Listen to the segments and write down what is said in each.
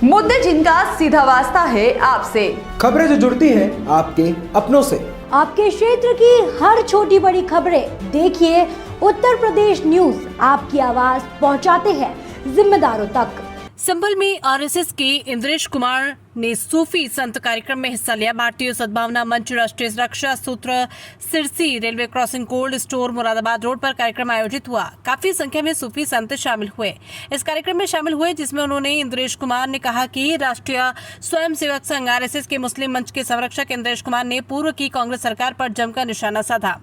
मुद्दे जिनका सीधा वास्ता है आपसे, खबरें जो जुड़ती है आपके अपनों से। आपके क्षेत्र की हर छोटी बड़ी खबरें देखिए उत्तर प्रदेश न्यूज आपकी आवाज पहुंचाते हैं जिम्मेदारों तक। संभल में आरएसएस के इंद्रेश कुमार ने सूफी संत कार्यक्रम में हिस्सा लिया। भारतीय सद्भावना मंच राष्ट्रीय रक्षा सूत्र Sirsi railway crossing cold store Moradabad road पर कार्यक्रम आयोजित हुआ। काफी संख्या में सूफी संत शामिल हुए। इस कार्यक्रम में शामिल हुए जिसमें उन्होंने इंद्रेश कुमार ने कहा कि राष्ट्रीय स्वयंसेवक संघ आरएसएस के मुस्लिम मंच के संरक्षक इंद्रेश कुमार ने पूर्व की कांग्रेस सरकार पर जमकर निशाना साधा।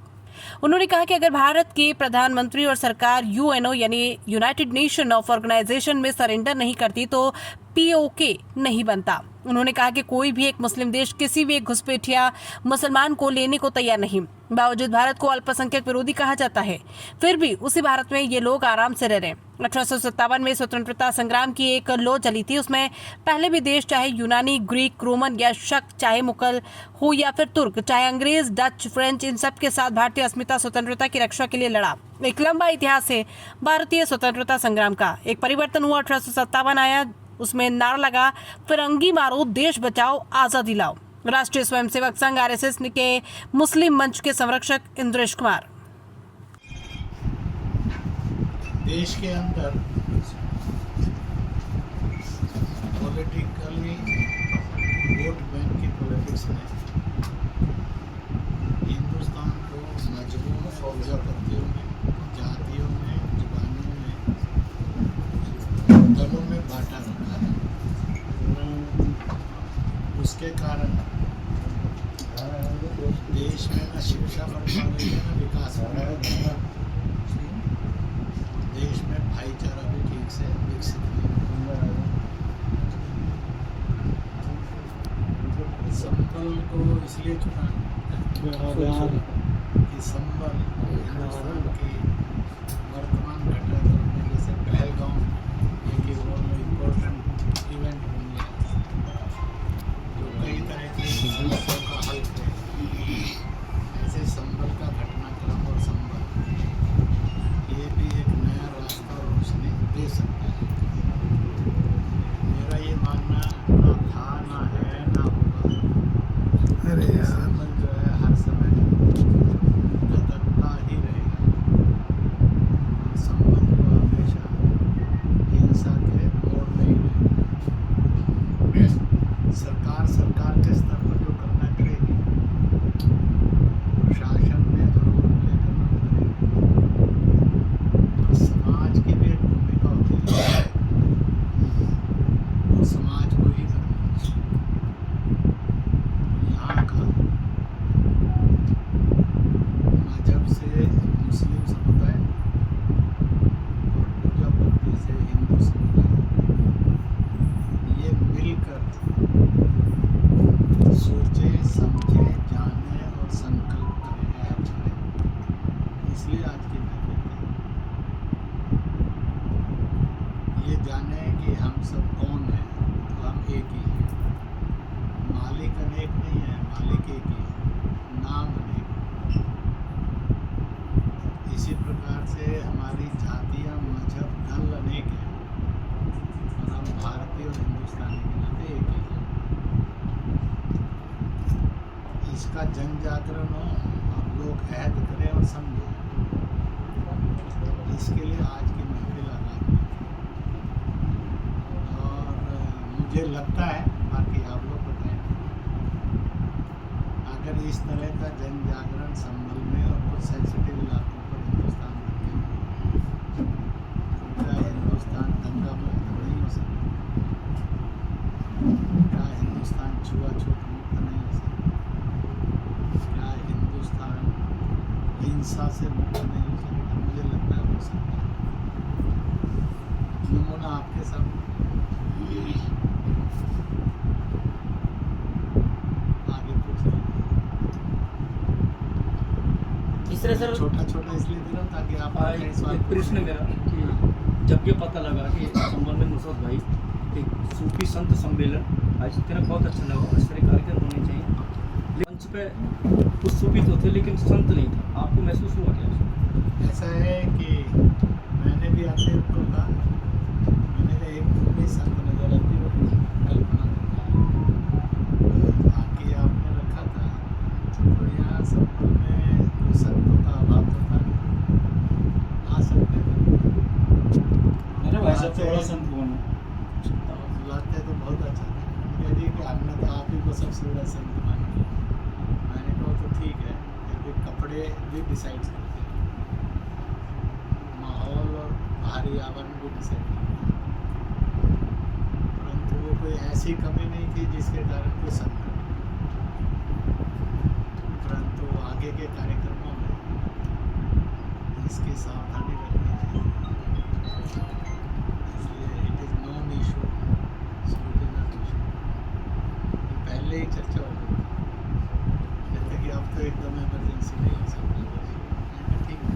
उन्होंने कहा कि अगर भारत के प्रधानमंत्री और सरकार यूएनओ यानी यूनाइटेड नेशन ऑफ ऑर्गेनाइजेशन में सरेंडर नहीं करती तो पीओके नहीं बनता। उन्होंने कहा कि कोई भी एक मुस्लिम देश किसी भी एक घुसपैठिया मुसलमान को लेने को तैयार नहीं। बावजूद भारत को अल्पसंख्यक विरोधी कहा जाता है, फिर भी उसी भारत में ये लोग आराम से रह रहे हैं। 1857 में स्वतंत्रता संग्राम की एक लौ जली थी। उसमें पहले भी देश चाहे यूनानी, ग्रीक, रोमन या शक, चाहे मुगल हो या फिर तुर्क, चाहे अंग्रेज, डच, फ्रेंच, इन सब के साथ भारतीय अस्मिता स्वतंत्रता की रक्षा के लिए लड़ा। एक लंबा इतिहास है भारतीय स्वतंत्रता संग्राम का। एक परिवर्तन हुआ, 1857 आया, उसमें नारा लगा फिरंगी मारो देश बचाओ आजादी लाओ। राष्ट्रीय स्वयंसेवक संघ आरएसएस के मुस्लिम मंच के संरक्षक इंद्रेश कुमार। देश के अंदर पॉलिटिकली वोट बैंक की पॉलिटिक्स ने हिंदुस्तान को मजबूत जबरदस्तियों में, जातियों में, जुबानों में, दलों में बांटा रखा है। उसके कारण देश में न शिक्षा बढ़ पा रही है, न विकास बढ़ रहा है। देश में भाईचारा भी ठीक से विकसित नहीं है। संभल को इसलिए चुना कि संभल हिंदुस्तान की वर्तमान घटनाक्रम में जैसे पहलगांव एक इम्पोर्टेंट इवेंट बन गया जो कई तरह की समस्याओं का हल है। ऐसे संभल का घटनाक्रम और संभल ये भी एक नया रास्ता और रोशनी दे सकता है। मेरा ये मानना ना था, ना है, ना होगा। संभल जो है हर समय बदलता ही रहेगा। संभल को हमेशा हिंसा के मोड़ में ही रहेगा। सरकार के स्तर पर जो करना करेगी, प्रशासन में जरूर लेकर और समाज की भी एक भूमिका होती है, वो समाज को ही करना चाहिए। यहाँ का मजहब से मुस्लिम समुदाय और पूजा पद्धति से हिंदू समुदाय ये मिलकर सोचे, समझे, जाने और संकल्प करें है अच्छा है। इसलिए आज की महफिल ये जाने कि हम सब कौन हैं, तो हम एक ही हैं। मालिक अनेक नहीं है, मालिक एक ही है, नाम अनेक है। इसी प्रकार से हमारी जातियाँ, मजहब, दल अनेक हैं और हम भारतीय और हिंदुस्तानी के नाते एक ही हैं। इसका जन जागरण हो, हम लोग ऐद करें और समझें। इसके लिए आज की महफिल आगाज हुई और मुझे लगता है, बाकी आप लोग बताएं, अगर इस तरह का जन जागरण संभल में और कुछ सेंसिटिव इलाकों पर हिंदुस्तान में क्या हिंदुस्तान दंगा मुक्त नहीं हो सकता? क्या हिंदुस्तान छुआछूत मुक्त नहीं हो सकता? क्या हिंदुस्तान हिंसा से मुक्त नहीं हो सकता? मुझे लगता है हो सकता है। नमूना आपके सामने आगे पूछ रहे सर छोटा इसलिए दे रहा हूँ ताकि आप एक प्रश्न मेरा कि जब ये पता लगा कि संबल में नुसरत भाई एक सूफी संत सम्मेलन आज तेरा बहुत अच्छा लगा, इस तरह कार्यक्रम होने चाहिए। मंच पे कुछ सूफी तो थे लेकिन संत नहीं था, आपको महसूस हुआ क्या? ऐसा है कि मैंने भी आते को कहा, मैंने कहा एक संत नजर आती हो बहुत अच्छा था। कह रही कि हमने तो आप ही को सबसे बड़ा संत मान लिया। मैंने कहा तो ठीक है, फिर भी कपड़े भी डिसाइड करते हैं, माहौल और बाहरी आवरण भी डिसाइड करते हैं, परंतु वो कोई ऐसी कमी नहीं थी जिसके कारण कोई संकट, परंतु आगे के कार्यक्रमों में इसकी सावधानी रखनी चाहिए। इसलिए it is non issue, so it is not issue. पहले ही चर्चा हो गई, कहते कि अब तो एकदम इमरजेंसी नहीं हो सकती। ठीक है।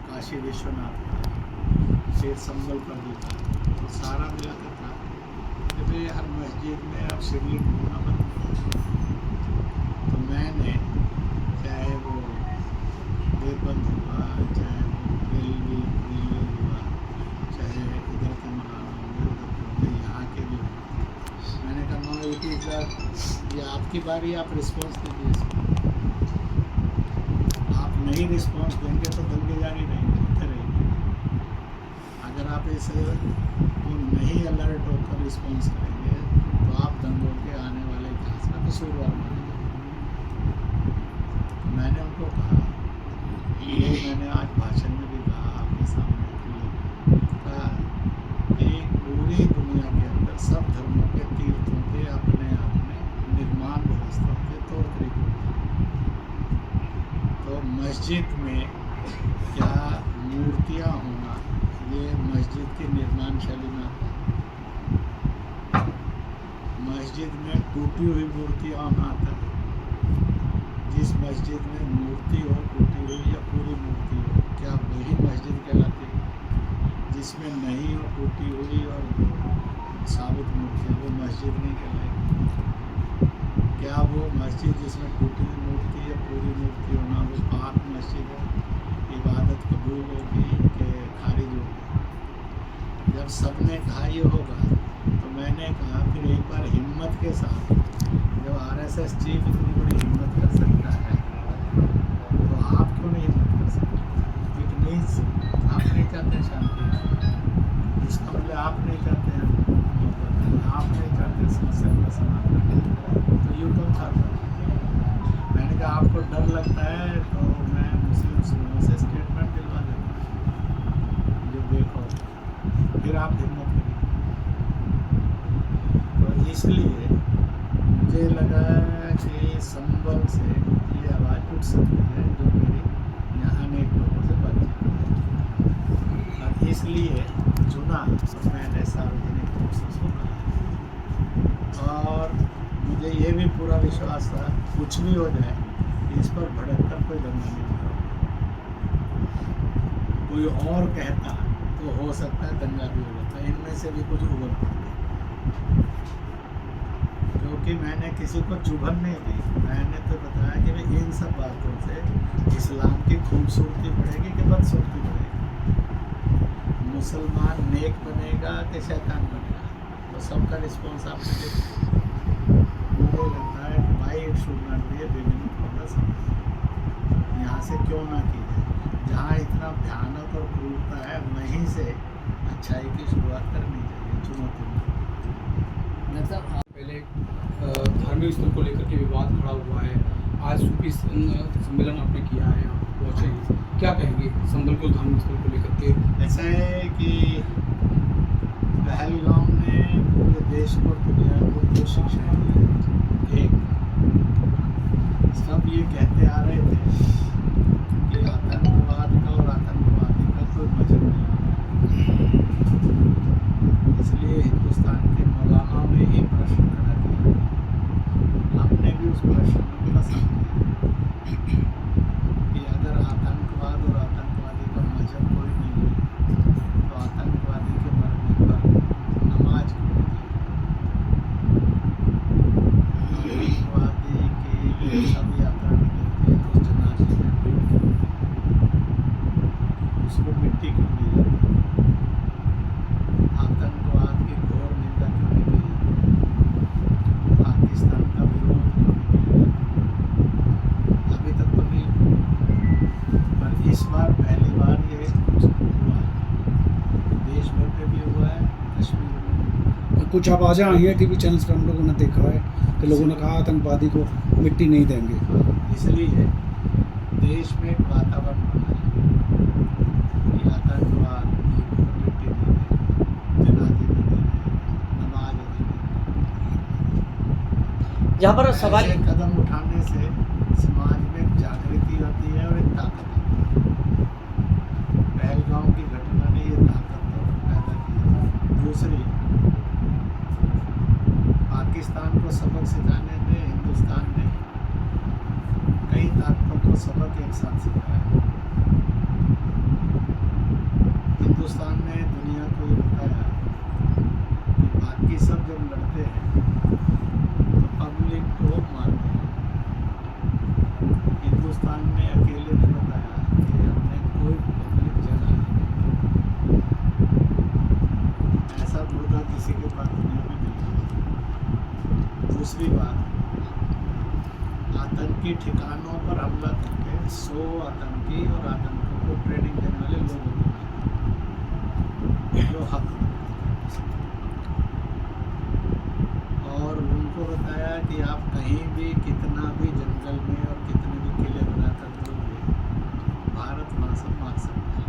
काशी विश्वनाथ, फिर संबल पर भी था, तो सारा मिलाकर था कि भाई हर मस्जिद में अब शिवलिंग होना बंद हो। तो मैंने चाहे वो देवबंद हुआ, चाहे वो रेलवे हुआ, चाहे इधर के मकान होंगे, उधर के होंगे, यहाँ के भी होंगे, मैंने कहा नो इट इज़ ये आपकी बारी, आप रिस्पॉन्स दीजिए इसको। आप नहीं रिस्पॉन्स देंगे तो दंगे जारी रहेंगे, होते रहेंगे। अगर आप इसे को नहीं अलर्ट होकर रिस्पॉन्स करेंगे तो आप दंगों के आने वाले इतिहास का कसूरवार माने जाएंगे। मैंने उनको कहा, ये मैंने आज भाषण में भी कहा आपके सामने, कहा कि पूरी दुनिया के अंदर सब धर्मों के तीर्थों के अपने अपने निर्माण व्यवस्था के तौर तरीके होते हैं। तो मस्जिद में क्या मूर्तियाँ होना, ये मस्जिद की निर्माण शैली में आता है। मस्जिद में टूटी हुई मूर्तियाँ होना आता है। जिस मस्जिद में मूर्ति हो टूटी हुई या पूरी मूर्ति हो, क्या वही मस्जिद कहलाती है? जिसमें नहीं हो टूटी हुई और साबित मूर्ति, वो मस्जिद नहीं कहलाएगी। क्या वो मस्जिद जिसमें टूटी हुई मूर्ति या पूरी मूर्ति होना, वो पाक मस्जिद है, इबादत कबूल होगी कि खारिज होगी? जब सबने कहा ये होगा, तो मैंने कहा फिर एक बार हिम्मत के साथ, जब आरएसएस चीफ इतनी बड़ी हिम्मत कर सकता है, तो आप क्यों नहीं हिम्मत कर सकते? इट मीन्स आप नहीं चाहते शांति, इसका मतलब आप नहीं चाहते हैं, आप नहीं चाहते समस्या का समाधान, तो यू कम था। मैंने कहा आपको डर लगता है तो मैं मुस्लिम लोगों से स्टेटमेंट दिलवा देता हूँ, जो देखो फिर आप हिम्मत करिए। तो इसलिए मुझे लगा कि संबल से ये आवाज़ उठ सकती है जो मेरी यहाँ अनेक लोगों से बातचीत है, और इसलिए चुना और मैंने सार्वजनिक रूप से सुना। और मुझे ये भी पूरा विश्वास था कुछ भी हो जाए इस पर भड़क कर कोई दंगा नहीं होगा। कोई और कहता तो हो सकता है दंगा भी हो जाता, इनमें से भी कुछ उबल पड़ते, क्योंकि मैंने किसी को चुभन नहीं दी। मैंने तो बताया कि भाई इन सब बातों से इस्लाम की खूबसूरती बढ़ेगी कि बदसूरती बढ़ेगी, मुसलमान नेक बनेगा कि शैतान बनेगा, तो सबका रिस्पॉन्स आपने देखा। मुझे लगता है कि भाई it should not be A beginning for the समझ, यहाँ से क्यों ना की जाए, जहाँ इतना भयानक और क्रूरता है वहीं से अच्छाई की शुरुआत करनी चाहिए। चुनौती मतलब पहले धार्मिक स्थल को लेकर के विवाद खड़ा हुआ है, आज सूफी सम्मेलन आपने किया है, आप पहुँचे, क्या कहेंगे संबल को धार्मिक स्थल को लेकर के? ऐसा है कि पहलगाम ने पूरे देश को दुनिया को दो शिक्षाएं दी। एक, सब ये कहते आ रहे थे कि आतंकवाद का और आतंकवादी का कोई मजहब नहीं होता, इसलिए हिंदुस्तान के मौलाना ने ही प्रश्न खड़ा किया। हमने भी उस प्रश्न में भी फंसा कि अगर आतंकवाद और आतंकवादी का मजहब कोई नहीं है तो आतंकवादी के मरने पर नमाज क्यों नहीं? आतंकवादी की सब यात्रा निकलती कुछ आवाज़ें आई हैं टीवी चैनल्स पर, हम लोगों ने देखा है कि लोगों ने कहा आतंकवादी को मिट्टी नहीं देंगे। इसलिए देश में एक वातावरण बना है कि आतंकवाद की मिट्टी नहीं देंगे, जनाजे नहीं देंगे, नमाज नहीं देंगे। यहाँ पर सवाल ऐसे कदम उठाने से समाज में जागृति होती है और एक ताकत होती है। पहलगाम की घटना ने ये ताकत पैदा की। दूसरी, पाकिस्तान को सबक सिखाने में हिंदुस्तान ने कई ताकतों को सबक एक साथ सिखाया। हिंदुस्तान ने दुनिया को ये बताया कि बाकी सब जब लड़ते हैं तो पब्लिक को मारते हैं। हिंदुस्तान ने अकेले ने बताया कि हमने कोई पब्लिक जला नहीं। ऐसा मुद्दा किसी के पास दुनिया में नहीं है। दूसरी बात, आतंकी ठिकानों पर हमला करके 100 आतंकी और आतंकों को ट्रेनिंग देने वाले लोगों को जो हक और उनको बताया कि आप कहीं भी कितना भी जंगल में और कितने भी किले बनाकर करोगे, भारत वहाँ से मार सकता है।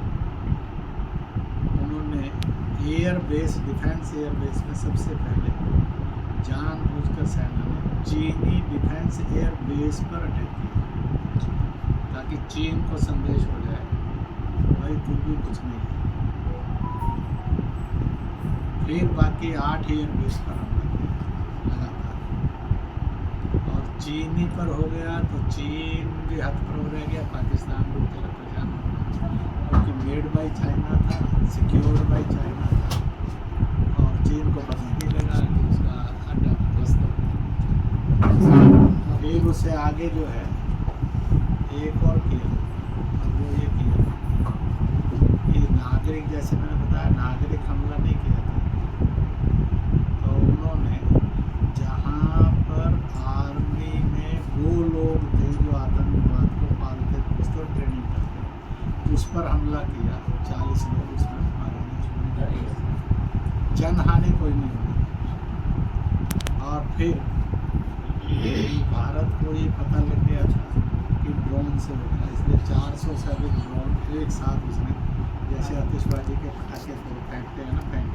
उन्होंने air base, defence air base में सबसे पहले जानबूझकर सेना ने चीनी डिफेंस एयर बेस पर अटैक किया ताकि चीन को संदेश हो जाए भाई तू भी कुछ नहीं है। फिर बाकी 8 एयर बेस पर हमला किया लगातार, और चीनी पर हो गया तो चीन भी हथप्रभ रह गया, पाकिस्तान भी तरफ परेशान हो गया क्योंकि मेड बाई चाइना था, सिक्योर्ड बाई चाइना था, और चीन को पता नहीं लगा कि उसका अड्डा ध्वस्त हो गया। फिर उससे आगे जो है एक और किया, और वो ये किया कि नागरिक, जैसे मैंने बताया, नागरिक हमला नहीं किया था, तो उन्होंने जहाँ पर आर्मी में वो लोग थे जो आतंकवाद को पालते पोसते और ट्रेनिंग करते, उस पर हमला किया। 40 लोग उसमें मारे गए, जनहानि कोई नहीं हुई। और फिर भारत को ये पता लग गया था कि ड्रोन से होगा, इसलिए 400 से अधिक ड्रोन एक साथ उसने, जैसे आतिशबाजी के पटाखे फेंकते हैं ना, फेंक,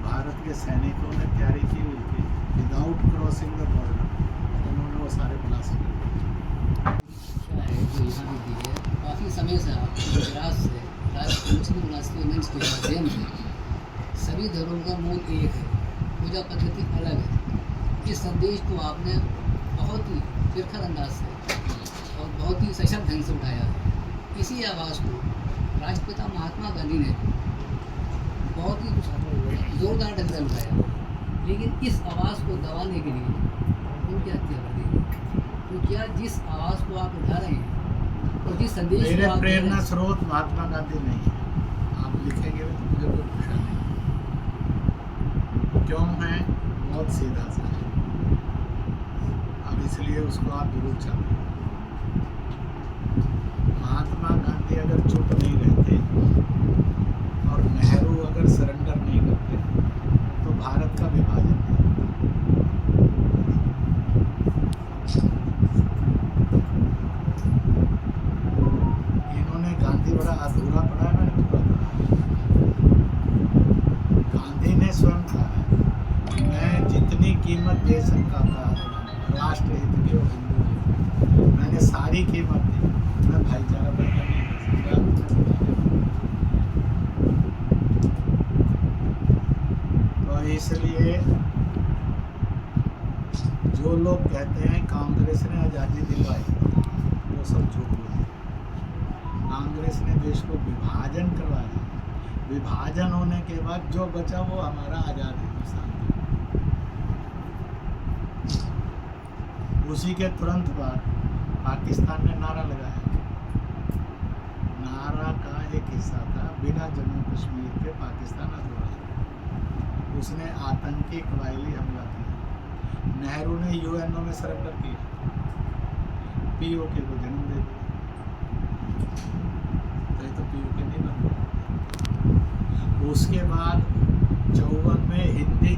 भारत के सैनिकों ने तैयारी की हुई थी विदाउट क्रॉसिंग द बॉर्डर, उन्होंने वो सारे ब्लास्ट कर दिए। है जो यहाँ भी दी है। काफ़ी समय से आप गुजरात से राष्ट्रीय मुस्लिम राष्ट्रीय मंच के माध्यम से सभी धर्मों का मूल एक है, पूजा पद्धति अलग है। इस संदेश को आपने बहुत ही तिरखर अंदाज से और बहुत ही सशक्त ढंग से उठाया है। इसी आवाज़ को राष्ट्रपिता महात्मा गांधी ने बहुत ही जोरदार ढंग से उठाया, लेकिन इस आवाज़ को दबाने के लिए उनकी हत्या कर दी गई। तो क्या जिस आवाज़ को आप उठा रहे हैं और जिस संदेश मेरे को आप प्रेरणा स्रोत महात्मा गांधी नहीं है, आप लिखेंगे तो मुझे कोई पूछा नहीं क्यों है, बहुत सीधा सा है। अब इसलिए उसको आप जरूर चाहते हैं। महात्मा गांधी अगर चुप नहीं रहते और नेहरू अगर सरेंडर नहीं करते तो भारत का विभाजन नहीं होता। इन्होंने गांधी बड़ा अधूरा पढ़ा, मैंने पूरा पढ़ा। गांधी ने स्वयं कहा मैं जितनी कीमत दे सकता था राष्ट्र हित की और हिंदू हित, मैंने सारी कीमत दी, मैं भाईचारा पैदा नहीं कर सकता। तो इसलिए जो लोग कहते हैं कांग्रेस ने आज़ादी दिलवाई, वो सब झूठ बोलते हैं। कांग्रेस ने देश को विभाजन करवाया, विभाजन होने के बाद जो बचा वो हमारा आज़ाद हिंदुस्तान। उसी के तुरंत बाद पाकिस्तान ने नारा लगाया। नारा का एक हिस्सा था बिना जम्मू कश्मीर के पाकिस्तान अधूरा। उसने आतंकी कबायली हमला किया। नेहरू ने यूएनओ में सरेंडर किया, पीओके को जन्म दे दिया। तो ये तो पीओके नहीं बन। उसके बाद 54 में हिंदी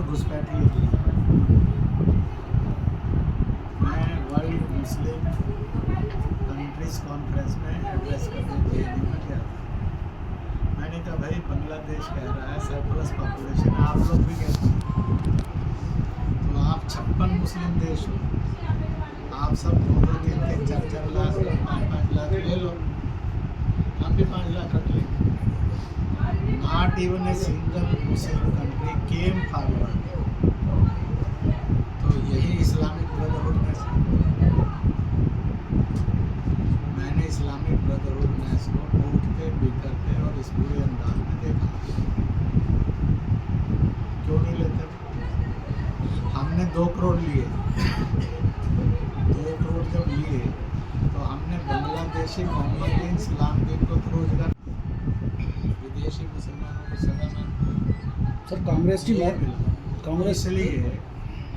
और घुसपैठी की। मैं वर्ल्ड मुस्लिम कंट्रीज कॉन्फ्रेंस में एड्रेस करने के लिए में गया था। मैंने कहा भाई बांग्लादेश कह रहा है सरप्लस पॉपुलेशन, आप लोग भी कहते हैं, तो आप 56 मुस्लिम देश हो, आप सब 2-2, 3-3, 4-4 लाख, 5-5 लाख ले लो, हम भी 5 लाख रख लेंगे। Not even a single Muslim country came forward. तो यही इस्लामिक ब्रदरहुडनेस है। मैंने इस्लामिक ब्रदरहुडनेस को टूटते बिखरते और इस पूरे अंदाज में देखा। क्यों नहीं लेते? हमने 2 करोड़ लिए, 2 करोड़ जब लिए तो हमने बांग्लादेशी मोहम्मद बिन सलाम दिन को तो रोजगार, विदेशी मुसलमानों को सलाम। सर कांग्रेस की बात, कांग्रेस इसलिए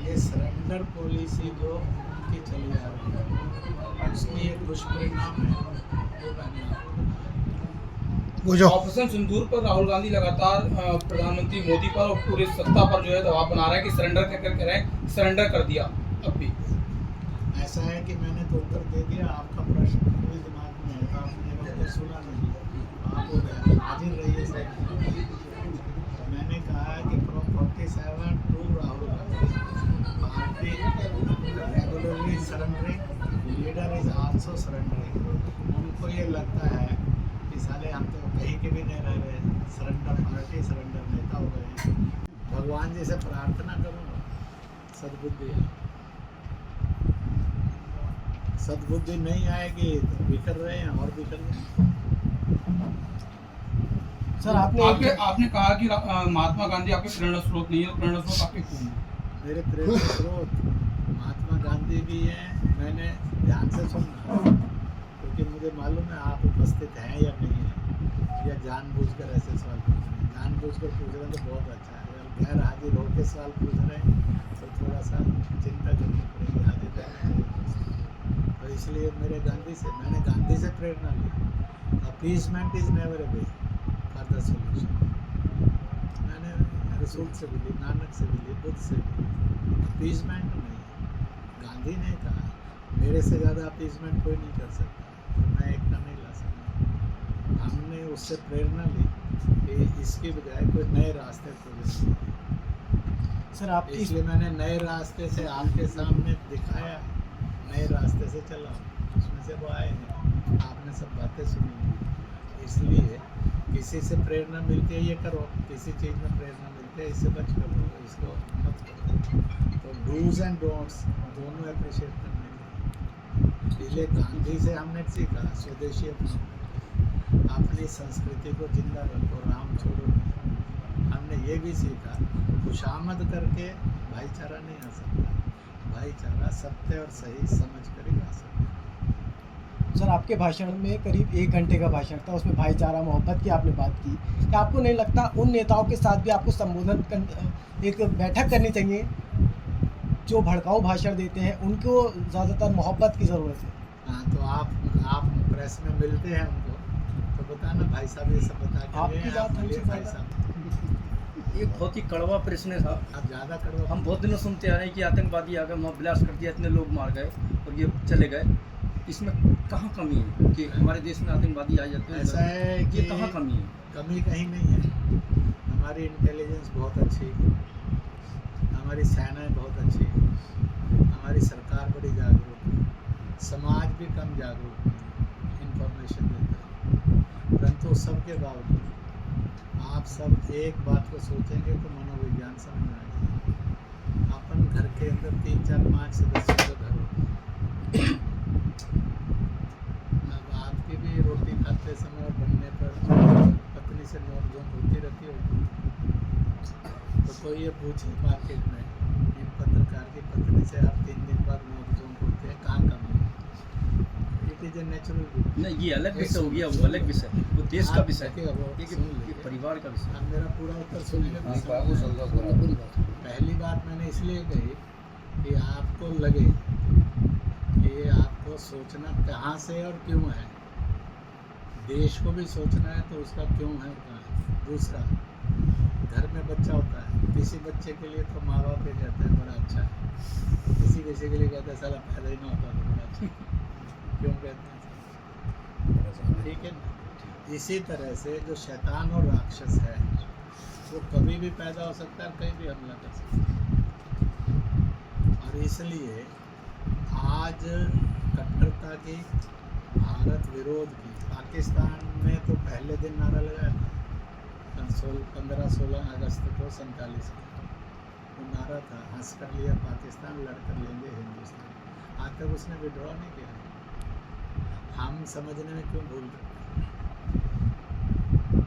ये सरेंडर पॉलिसी जो उनकी चली आ रही है उसकी एक दुष्परिणाम है वो जो ऑपरेशन सिंदूर पर राहुल गांधी लगातार प्रधानमंत्री मोदी पर और पूरी सत्ता पर जो है दबाव बना रहा है कि सरेंडर कह रहे हैं, सरेंडर कर दिया। अब भी ऐसा है कि मैंने तो उत्तर दे दिया, आपका प्रश्न पूरे दिमाग में है, आपने उत्तर सुना नहीं, आप हाजिर रहिए सर। मैंने कहा कि from 47 to Rahul Gandhi party regularly surrendering, leader is also surrendering. उनको ये लगता है कि साले हम तो कहीं के भी नहीं रह रहे, सरेंडर पार्टी, सरेंडर नेता हो गए। भगवान जी से प्रार्थना करूँगा सद्बुद्धि है। सद्बुद्धि नहीं आएगी तो बिखर रहे हैं और बिखर रहे हैं। सर आपने कहा कि महात्मा गांधी आपके प्रेरणा स्रोत नहीं है, प्रेरणा स्रोत आपके कौन है? मेरे प्रेरणा स्रोत महात्मा गांधी भी हैं। मैंने ध्यान से सुना क्योंकि मुझे मालूम है आप उपस्थित हैं या नहीं है, या जानबूझकर ऐसे सवाल पूछ रहे हैं। जानबूझकर पूछ रहे हैं तो बहुत अच्छा है, अगर गैर हाजिर होकर सवाल पूछ रहे हैं तो थोड़ा सा चिंता करनी पड़ेगी, हाजिर रहना चाहिए। तो इसलिए मेरे गांधी से, मैंने गांधी से प्रेरणा ली। Appeasement is never a way for the solution. मैंने रसूल से भी ली, नानक से भी ली, बुद्ध से भी ली। अपीसमेंट नहीं, गांधी ने कहा मेरे से ज़्यादा अपीसमेंट कोई नहीं कर सकता, तो मैं एक का नहीं ला सकता। हमने उससे प्रेरणा ली कि इसकी बजाय कोई नए रास्ते खोले। सर आप इसलिए मैंने नए रास्ते से आपके सामने दिखाया, नए रास्ते से चला, उसमें से वो आए नहीं, आपने सब बातें सुनी। इसलिए किसी से प्रेरणा मिलती है ये करो, किसी चीज़ में प्रेरणा मिलती है इससे बच कर लो, इसको मत करो। तो डूज एंड डोंट्स दोनों अप्रिशिएट करने हैं। इसलिए गांधी से हमने सीखा स्वदेशी अपनी संस्कृति को जिंदा रखो, राम छोड़ो। हमने ये भी सीखा खुशामद करके भाईचारा नहीं आ सकता, भाईचारा सत्य और सही समझ कर ही आ सकता। सर आपके भाषण में करीब 1 घंटे का भाषण था, उसमें भाईचारा मोहब्बत की आपने बात की। क्या आपको नहीं लगता उन नेताओं के साथ भी आपको संबोधन एक बैठक करनी चाहिए जो भड़काऊ भाषण देते हैं, उनको ज़्यादातर मोहब्बत की ज़रूरत है? हाँ, तो आप प्रेस में मिलते हैं उनको तो बताना भाई साहब ये सब बता के आपकी बात हमसे भाई साहब। ये बहुत ही कड़वा प्रश्न था। आप ज़्यादा करो। हम बहुत दिनों सुनते आ रहे हैं कि आतंकवादी आ गए, वहाँ ब्लास्ट कर दिया, इतने लोग मार गए और ये चले गए। इसमें कहाँ कमी है कि हमारे देश में आतंकवादी आ जाते हैं? ऐसा है कि ये कहाँ कमी है? कमी कहीं नहीं है। हमारी इंटेलिजेंस बहुत अच्छी है, हमारी सेनाएं बहुत अच्छी है, हमारी सरकार बड़ी जागरूक है, समाज भी कम जागरूक है, इंफॉर्मेशन देता है। परंतु सबके बावजूद आप सब एक बात को सोचेंगे तो मनोविज्ञान समझ में आएगा। अपन घर के अंदर 3, 4, 5 सदस्यों का घर होता है। अब आपकी भी रोटी खाते समय और बनने पर पत्नी से नोक-झोंक होती रहती होगी। तो कोई ये पूछे मार्केट में इन पत्रकार की पत्नी से आप 3 दिन बाद नोक-झोंक होते हैं, कहाँ कमी है? It is a natural. नहीं, ये अलग विषय हो गया, वो अलग विषय, वो देश का विषय है, ये ये परिवार का विषय। अब मेरा पूरा उत्तर सुन लीजिए। पूरी बात। पहली बात मैंने इसलिए कही कि आपको लगे कि आपको सोचना कहाँ से और क्यों है, देश को भी सोचना है तो उसका क्यों है और कहाँ है। दूसरा, घर में बच्चा होता है, किसी बच्चे के लिए तो माँ बाप ही कहते हैं बड़ा अच्छा है, किसी किसी के लिए कहते हैं साला पैदा ही ना होता तो बड़ा अच्छा है। क्यों कहते हैं? ठीक है ना। इसी तरह से जो शैतान और राक्षस है वो कभी भी पैदा हो सकता है, कहीं भी हमला कर सकता है। और इसलिए आज कट्टरता की, भारत विरोध की, पाकिस्तान में तो पहले दिन नारा लगाया था 15-16 अगस्त को 47 को, वो नारा था हंस कर लिया पाकिस्तान, लड़ कर लेंगे हिंदुस्तान। आज तक उसने विड्रॉ नहीं किया। हम समझने में क्यों भूल रहे?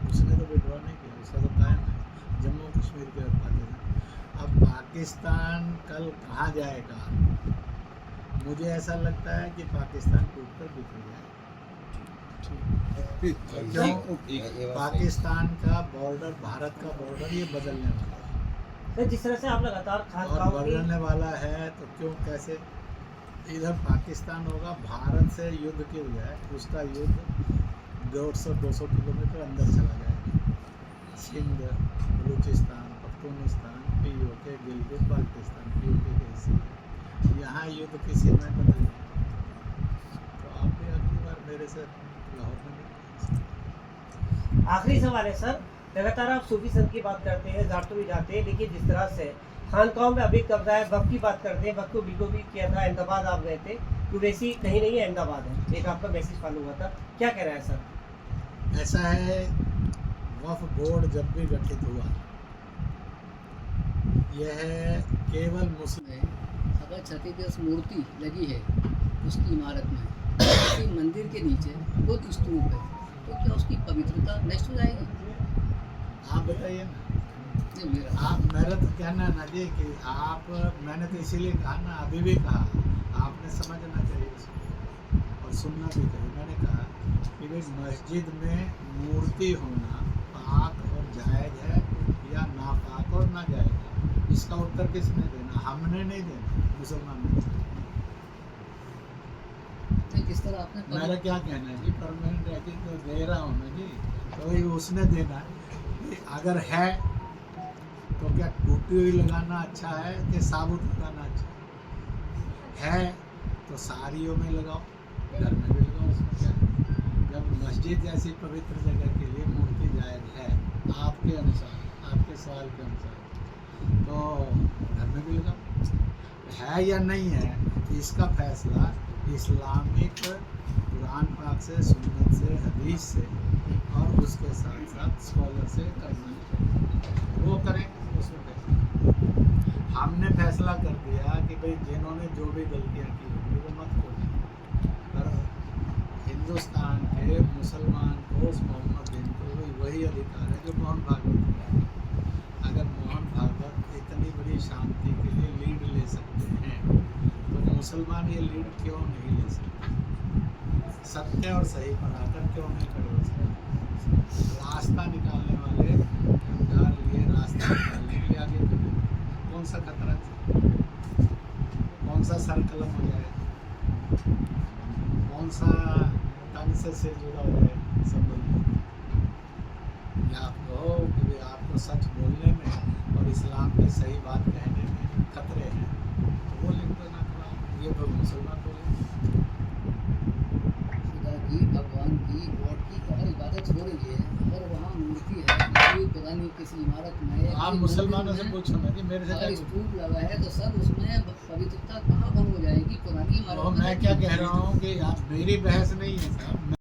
उसने तो विड्रॉ नहीं किया, उसका तो कायम है जम्मू कश्मीर के और पाकिस्तान। अब पाकिस्तान कल कहाँ जाएगा? मुझे ऐसा लगता है कि पाकिस्तान टूट कर बिखर जाएगा। क्यों? पाकिस्तान का बॉर्डर, भारत का बॉर्डर ये बदलने वाला है। सर जिस तरह से आप लगातार और बदलने वाला है तो क्यों, कैसे? इधर पाकिस्तान होगा, भारत से युद्ध की बजाय उसका युद्ध 150-200 किलोमीटर अंदर चला जाएगा। सिंध, बलूचिस्तान, पख्तूनिस्तान, पीओके, गिलगित बाल्टिस्तान, पीओके के हिस्से, यहाँ युद्ध किसी में बदल जाएगा। तो आप भी अगली बार मेरे से लाहौर में नहीं। आखिरी सवाल है सर, लगातार आप सूफी संत की बात करते हैं, जाटों भी जाते हैं, लेकिन जिस तरह से खानकाहों में अभी कब्जा है, वक्त की बात करते हैं, वक्त को बिल्कुल भी किया था, अहमदाबाद आप गए थे, तो वैसी कहीं नहीं है, अहमदाबाद है, एक आपका मैसेज फॉलो हुआ था, क्या कह रहा है सर? ऐसा है, वक्फ बोर्ड जब भी गठित हुआ, यह केवल मुस्लिम, अगर क्षतिग्रस्त मूर्ति लगी है उसकी इमारत में, किसी मंदिर के नीचे बुद्ध स्तूप है, तो क्या उसकी पवित्रता नष्ट हो जाएगी? आप बताइए ना। नहीं, मेरा आप, मेरा तो कहना है ना जी कि आप, मैंने तो इसीलिए कहा ना, अभी भी कहा, आपने समझना चाहिए उसको और सुनना भी चाहिए। मैंने कहा कि भाई मस्जिद में मूर्ति होना पाक और जायज़ है या नापाक और नाजायज़ है, इसका उत्तर किसने देना? हमने नहीं देना, मुसलमान ने। किस तरह आपने मेरा क्या कहना है जी, परमानेंट रैंकिंग तो दे रहा हूँ मैं जी, तो ये उसने देना है। अगर है तो क्या टूटी हुई लगाना अच्छा है कि साबुत लगाना अच्छा है? तो साड़ियों में लगाओ, घर में भी लगाओ, उसमें क्या है? जब मस्जिद जैसी पवित्र जगह के लिए मूर्ति जायज़ है आपके अनुसार, आपके सवाल के अनुसार, तो घर में भी लगाओ। है या नहीं है, इसका फैसला इस्लामिक कुरान पाक से, सुन्नत से, हदीस से और उसके साथ साथ स्कॉलर से करना चाहिए। वो करें, उसमें करें। हमने फैसला कर दिया कि भाई जिन्होंने जो भी गलतियाँ की होंगी वो मत खोलें, पर हिंदुस्तान के मुसलमान को, उस मोहम्मद दिन को वही अधिकार है जो मोहन भागवत को है। अगर मोहन भागवत इतनी बड़ी शांति के लिए लीड ले सकते हैं तो मुसलमान ये लीड क्यों नहीं ले सकते? सत्य और सही बनाकर क्यों नहीं खड़े हो सकते? रास्ता निकालने वाले हथियार लिए रास्ता निकालने के लिए आगे खड़े। कौन सा खतरा है? कौन सा सर कलम हो जाए? कौन सा तंग से सिर जुड़ा हो जाए संबंध? या आप कहो कि आपको सच बोलने में और इस्लाम की सही बात कहने में खतरे हैं, तो वो लिख दो ना, ये तो मुसलमान बोले। खुदा की, भगवान की, गॉड की और इबादत हो रही है, अगर वहाँ मूर्ति है, कोई पता नहीं किसी इमारत में, आप मुसलमानों से पूछो ना जी, मेरे से अगर क्या स्तूप लगा है तो सर उसमें पवित्रता कहाँ भंग हो जाएगी? पुरानी इमारत में मैं क्या कह रहा हूँ कि आप, मेरी बहस नहीं है साहब।